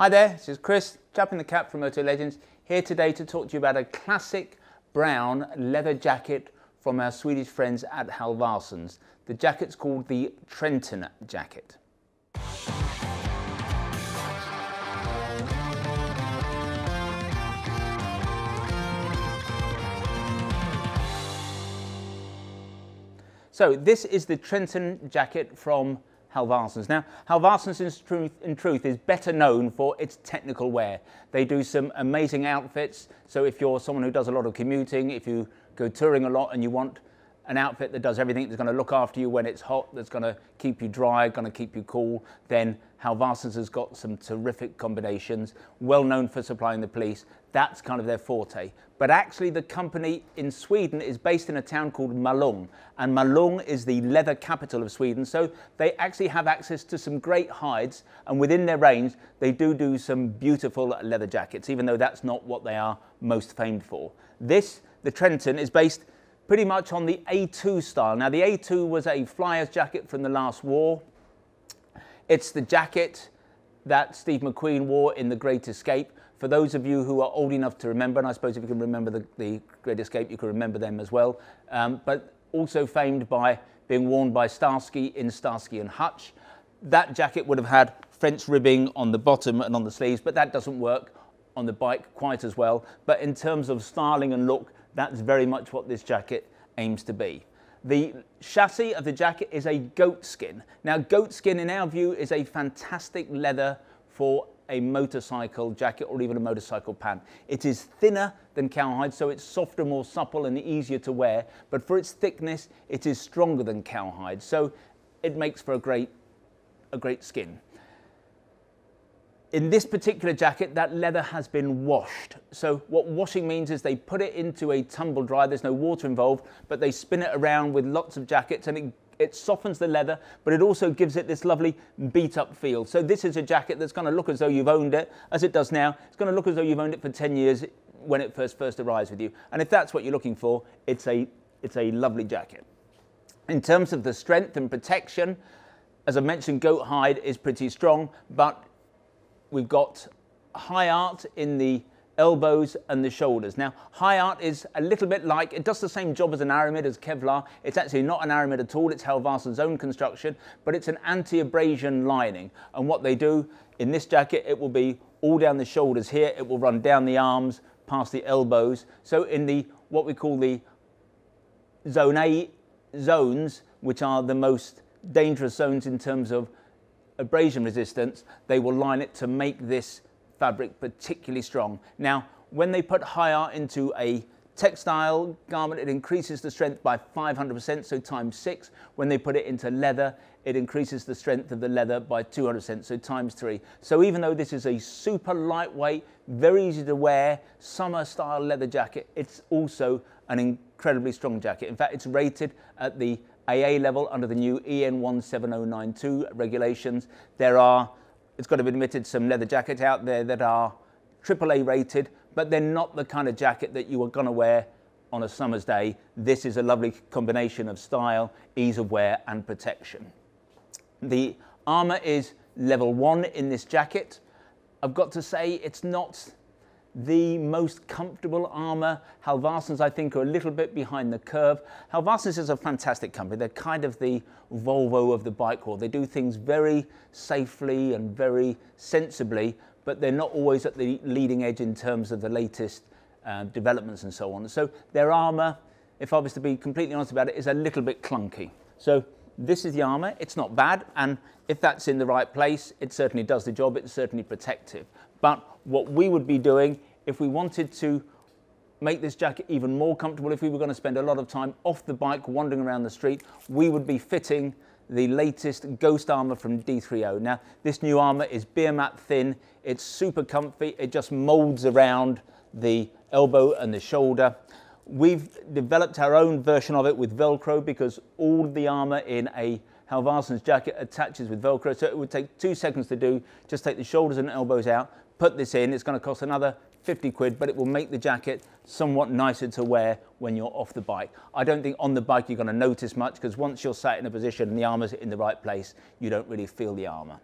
Hi there, this is Chris, chap in the cap from Motolegends, here today to talk to you about a classic brown leather jacket from our Swedish friends at Halvarssons. The jacket's called the Trenton jacket. So this is the Trenton jacket from Halvarssons. Now, Halvarssons in truth is better known for its technical wear. They do some amazing outfits. So if you're someone who does a lot of commuting, if you go touring a lot and you want an outfit that does everything, that's going to look after you when it's hot, that's going to keep you dry, going to keep you cool, then Halvarssons has got some terrific combinations, well known for supplying the police. That's kind of their forte. But actually the company in Sweden is based in a town called Malung, and Malung is the leather capital of Sweden, so they actually have access to some great hides, and within their range they do some beautiful leather jackets, even though that's not what they are most famed for. This, the Trenton, is based pretty much on the A2 style. Now the A2 was a flyer's jacket from the last war. It's the jacket that Steve McQueen wore in The Great Escape. For those of you who are old enough to remember, and I suppose if you can remember the Great Escape, you can remember them as well, but also famed by being worn by Starsky in Starsky and Hutch. That jacket would have had French ribbing on the bottom and on the sleeves, but that doesn't work on the bike quite as well. But in terms of styling and look, that's very much what this jacket aims to be. The chassis of the jacket is a goatskin. Now, goatskin in our view is a fantastic leather for a motorcycle jacket or even a motorcycle pant. It is thinner than cowhide, so it's softer, more supple and easier to wear, but for its thickness, it is stronger than cowhide, so it makes for a great skin. In this particular jacket, that leather has been washed. So what washing means is they put it into a tumble dryer, there's no water involved, but they spin it around with lots of jackets and it softens the leather, but it also gives it this lovely beat up feel. So this is a jacket that's going to look as though you've owned it, as it does now. It's going to look as though you've owned it for 10 years when it first arrives with you. And if that's what you're looking for, it's a lovely jacket. In terms of the strength and protection, as I mentioned, goat hide is pretty strong, but we've got high art in the elbows and the shoulders. Now, high art is a little bit like, it does the same job as an aramid, as Kevlar. It's actually not an aramid at all, it's Halvarssons' own construction, but it's an anti-abrasion lining. And what they do in this jacket, it will be all down the shoulders here, it will run down the arms, past the elbows. So in the, what we call the Zone A zones, which are the most dangerous zones in terms of abrasion resistance, they will line it to make this fabric particularly strong. Now, when they put high art into a textile garment, it increases the strength by 500%, so times 6. When they put it into leather, it increases the strength of the leather by 200%, so times 3. So even though this is a super lightweight, very easy to wear, summer style leather jacket, it's also an incredibly strong jacket. In fact, it's rated at the AA level under the new EN 17092 regulations. It's got to be admitted, some leather jackets out there that are AAA rated, but they're not the kind of jacket that you are going to wear on a summer's day. This is a lovely combination of style, ease of wear and protection. The armour is level 1 in this jacket. I've got to say it's not the most comfortable armour. Halvarssons, I think, are a little bit behind the curve. Halvarssons is a fantastic company. They're kind of the Volvo of the bike world. They do things very safely and very sensibly, but they're not always at the leading edge in terms of the latest developments and so on. So their armour, if I was to be completely honest about it, is a little bit clunky. So this is the armour. It's not bad, and if that's in the right place, it certainly does the job. It's certainly protective. But what we would be doing if we wanted to make this jacket even more comfortable, if we were going to spend a lot of time off the bike wandering around the street, we would be fitting the latest Ghost armour from D30. Now, this new armour is beer mat thin, it's super comfy, it just molds around the elbow and the shoulder. We've developed our own version of it with Velcro because all the armour in a Halvarssons jacket attaches with Velcro, so it would take 2 seconds to do. Just take the shoulders and elbows out, put this in. It's going to cost another 50 quid, but it will make the jacket somewhat nicer to wear when you're off the bike. I don't think on the bike you're going to notice much, because once you're sat in a position and the armour's in the right place, you don't really feel the armour.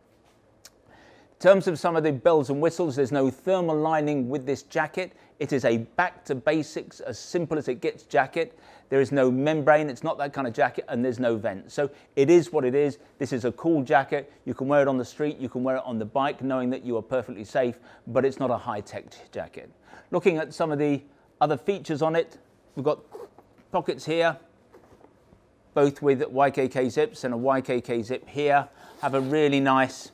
In terms of some of the bells and whistles, there's no thermal lining with this jacket. It is a back to basics, as simple as it gets jacket. There is no membrane, it's not that kind of jacket, and there's no vent. So it is what it is. This is a cool jacket. You can wear it on the street, you can wear it on the bike, knowing that you are perfectly safe, but it's not a high-tech jacket. Looking at some of the other features on it, we've got pockets here, both with YKK zips and a YKK zip here. Have a really nice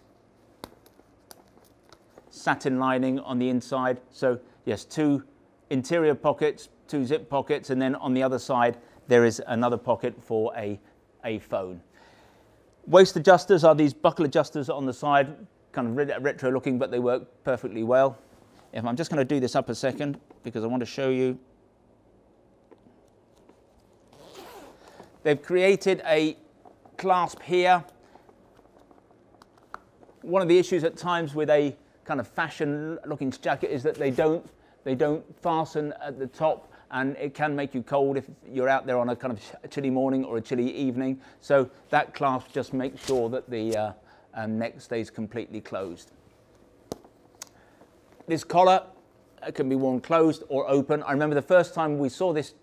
satin lining on the inside. So yes, 2 interior pockets, 2 zip pockets, and then on the other side there is another pocket for a phone. Waist adjusters are these buckle adjusters on the side, kind of retro looking, but they work perfectly well. If I'm just going to do this up a second because I want to show you. They've created a clasp here. One of the issues at times with a kind of fashion looking jacket is that they don't fasten at the top, and it can make you cold if you're out there on a kind of chilly morning or a chilly evening. So that clasp just makes sure that the neck stays completely closed. This collar can be worn closed or open. I remember the first time we saw this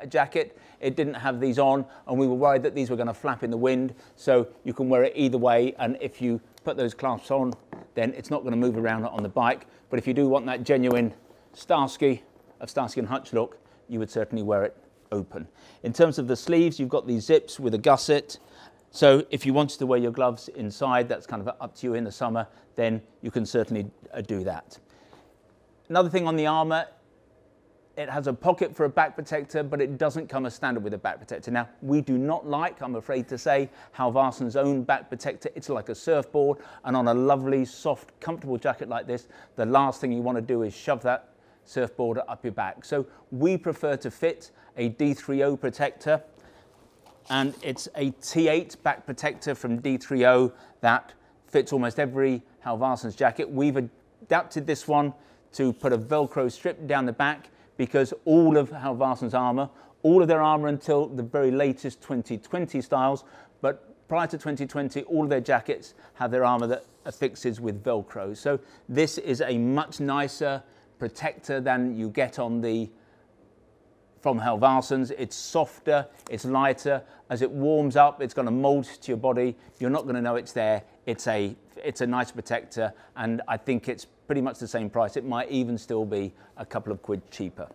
jacket, it didn't have these on, and we were worried that these were going to flap in the wind. So you can wear it either way, and if you put those clasps on, then it's not going to move around on the bike. But if you do want that genuine Starsky and Hutch look, you would certainly wear it open. In terms of the sleeves, you've got these zips with a gusset. So if you wanted to wear your gloves inside, that's kind of up to you in the summer, then you can certainly do that. Another thing on the Armour, it has a pocket for a back protector, but it doesn't come as standard with a back protector. Now, we do not like, I'm afraid to say, Halvarssons' own back protector. It's like a surfboard, and on a lovely, soft, comfortable jacket like this, the last thing you want to do is shove that surfboard up your back. So we prefer to fit a D3O protector, and it's a T8 back protector from D3O that fits almost every Halvarssons jacket. We've adapted this one to put a Velcro strip down the back, because all of Halvarssons' Armour, all of their Armour until the very latest 2020 styles, but prior to 2020, all of their jackets have their Armour that affixes with Velcro. So this is a much nicer protector than you get on from Halvarssons. It's softer, it's lighter. As it warms up, it's going to mold to your body. You're not going to know it's there. It's a nice protector, and I think it's pretty much the same price. It might even still be a couple of quid cheaper.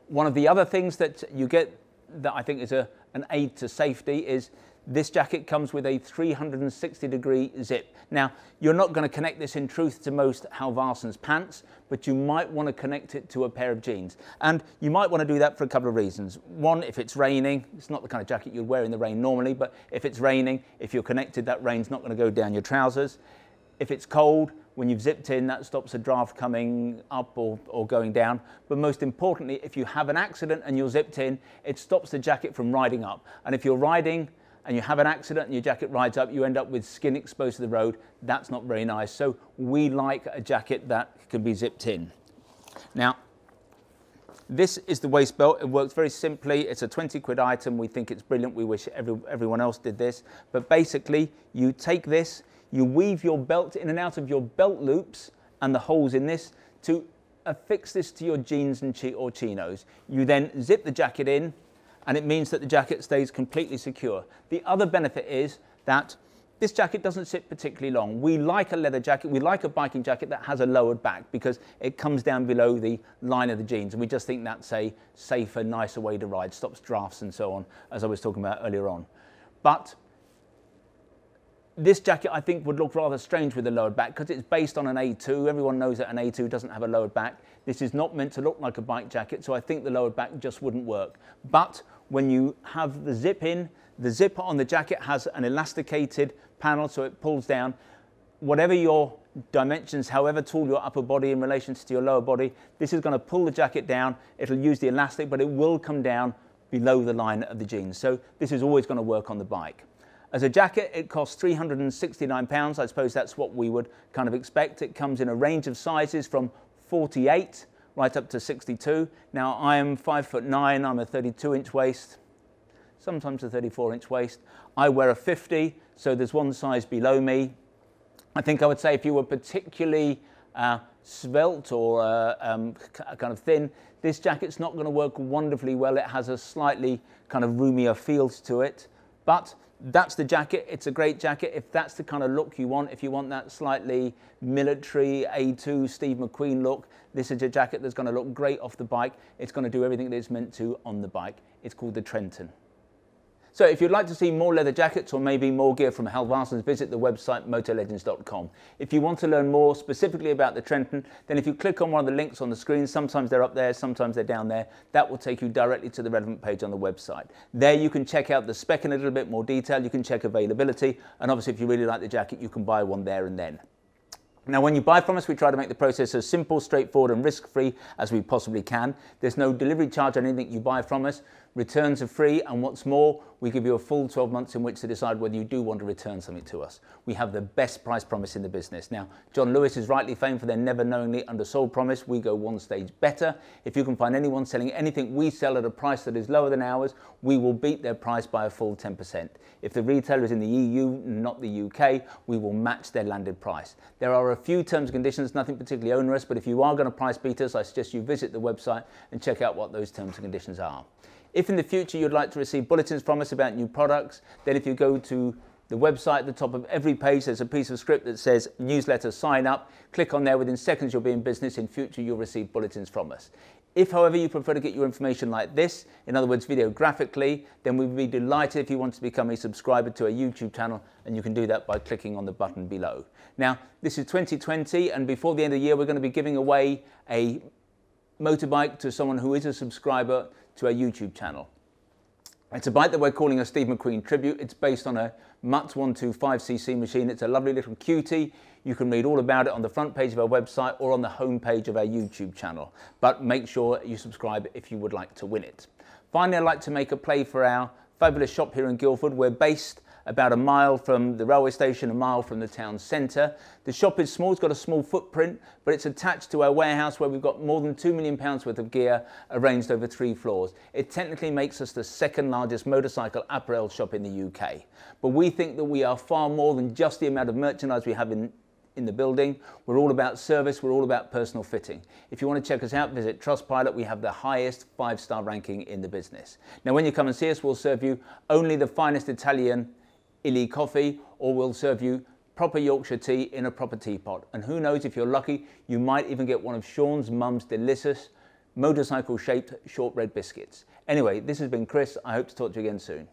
One of the other things that you get that I think is an aid to safety is this jacket comes with a 360-degree zip. Now, you're not going to connect this in truth to most Halvarssons pants, but you might want to connect it to a pair of jeans. And you might want to do that for a couple of reasons. One, if it's raining, it's not the kind of jacket you'd wear in the rain normally, but if it's raining, if you're connected, that rain's not going to go down your trousers. If it's cold, when you've zipped in, that stops a draft coming up or going down. But most importantly, if you have an accident and you're zipped in, it stops the jacket from riding up. And if you're riding and you have an accident and your jacket rides up, you end up with skin exposed to the road. That's not very nice. So we like a jacket that can be zipped in. Now, this is the waist belt. It works very simply. It's a 20 quid item. We think it's brilliant. We wish everyone else did this. But basically, you take this, you weave your belt in and out of your belt loops and the holes in this to affix this to your jeans and or chinos. You then zip the jacket in, and it means that the jacket stays completely secure. The other benefit is that this jacket doesn't sit particularly long. We like a leather jacket, we like a biking jacket that has a lowered back because it comes down below the line of the jeans, and we just think that's a safer, nicer way to ride, stops drafts and so on, as I was talking about earlier on. But this jacket, I think, would look rather strange with a lowered back because it's based on an A2. Everyone knows that an A2 doesn't have a lowered back. This is not meant to look like a bike jacket, so I think the lowered back just wouldn't work. But when you have the zip in, the zipper on the jacket has an elasticated panel, so it pulls down. Whatever your dimensions, however tall your upper body in relation to your lower body, this is going to pull the jacket down. It'll use the elastic, but it will come down below the line of the jeans. So this is always going to work on the bike. As a jacket, it costs £369. I suppose that's what we would kind of expect. It comes in a range of sizes from 48 right up to 62. Now, I am 5'9", I'm a 32-inch waist, sometimes a 34-inch waist. I wear a 50, so there's one size below me. I think I would say if you were particularly svelte or kind of thin, this jacket's not going to work wonderfully well. It has a slightly kind of roomier feel to it, but that's the jacket. It's a great jacket if that's the kind of look you want. If you want that slightly military A2 Steve McQueen look, this is a jacket that's going to look great off the bike. It's going to do everything that it's meant to on the bike. It's called the Trenton. So if you'd like to see more leather jackets or maybe more gear from Halvarssons, visit the website motolegends.com. If you want to learn more specifically about the Trenton, then if you click on one of the links on the screen, sometimes they're up there, sometimes they're down there, that will take you directly to the relevant page on the website. There you can check out the spec in a little bit more detail, you can check availability, and obviously if you really like the jacket, you can buy one there and then. Now, when you buy from us, we try to make the process as simple, straightforward and risk-free as we possibly can. There's no delivery charge on anything you buy from us. Returns are free, and what's more, we give you a full 12 months in which to decide whether you do want to return something to us. We have the best price promise in the business. Now, John Lewis is rightly famed for their never knowingly undersold promise. We go one stage better. If you can find anyone selling anything we sell at a price that is lower than ours, we will beat their price by a full 10%. If the retailer is in the EU, not the UK, we will match their landed price. There are a few terms and conditions, nothing particularly onerous, but if you are going to price beat us, I suggest you visit the website and check out what those terms and conditions are. If in the future you'd like to receive bulletins from us about new products, then if you go to the website, at the top of every page, there's a piece of script that says newsletter sign up. Click on there, within seconds you'll be in business. In future you'll receive bulletins from us. If, however, you prefer to get your information like this, in other words, videographically, then we'd be delighted if you want to become a subscriber to our YouTube channel, and you can do that by clicking on the button below. Now, this is 2020, and before the end of the year, we're going to be giving away a motorbike to someone who is a subscriber to our YouTube channel. It's a bike that we're calling a Steve McQueen Tribute. It's based on a Mutz 125cc machine. It's a lovely little cutie. You can read all about it on the front page of our website or on the home page of our YouTube channel. But make sure you subscribe if you would like to win it. Finally, I'd like to make a play for our fabulous shop here in Guildford. We're based about a mile from the railway station, a mile from the town centre. The shop is small, it's got a small footprint, but it's attached to our warehouse where we've got more than £2 million worth of gear arranged over 3 floors. It technically makes us the second largest motorcycle apparel shop in the UK. But we think that we are far more than just the amount of merchandise we have in the building. We're all about service, we're all about personal fitting. If you want to check us out, visit Trustpilot. We have the highest 5-star ranking in the business. Now, when you come and see us, we'll serve you only the finest Italian illy coffee, or we'll serve you proper Yorkshire tea in a proper teapot. And who knows, if you're lucky, you might even get one of Sean's mum's delicious motorcycle-shaped shortbread biscuits. Anyway, this has been Chris. I hope to talk to you again soon.